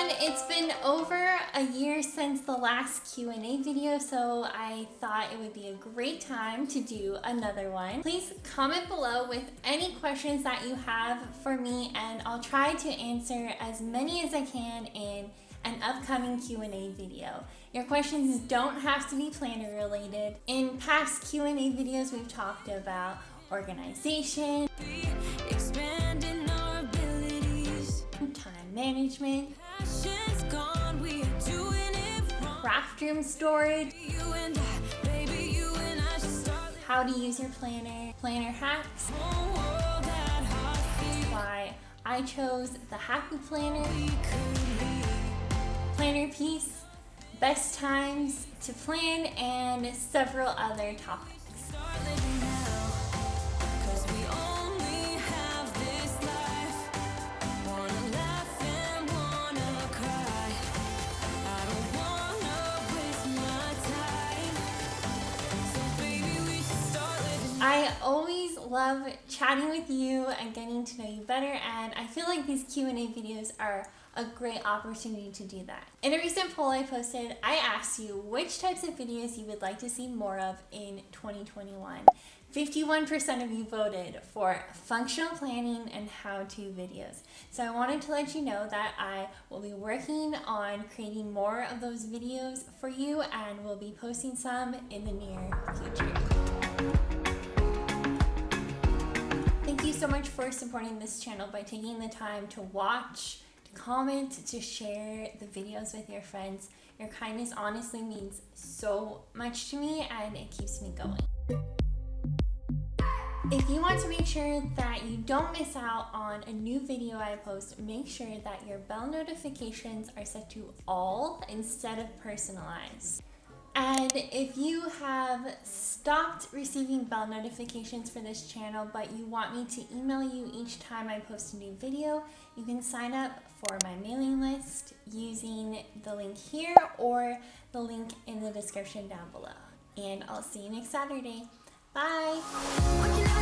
everyone, it's been over a year since the last Q&A video, so I thought it would be a great time to do another one. Please comment below with any questions that you have for me, and I'll try to answer as many as I can in an upcoming Q&A video. Your questions don't have to be planner related. In past Q&A videos, we've talked about organization, time management, craft room storage, how to use your planner hacks, why I chose the Happy Planner, planner piece, best times to plan, and several other topics. I always love chatting with you and getting to know you better, and I feel like these Q&A videos are a great opportunity to do that. In a recent poll I posted, I asked you which types of videos you would like to see more of in 2021. 51% of you voted for functional planning and how-to videos. So I wanted to let you know that I will be working on creating more of those videos for you, and we'll be posting some in the near future. Thank you so much for supporting this channel by taking the time to watch, to comment, to share the videos with your friends. Your kindness honestly means so much to me, and it keeps me going. If you want to make sure that you don't miss out on a new video I post, make sure that your bell notifications are set to all instead of personalized. And if you have stopped receiving bell notifications for this channel, but you want me to email you each time I post a new video, you can sign up for my mailing list using the link here or the link in the description down below. And I'll see you next Saturday. Bye!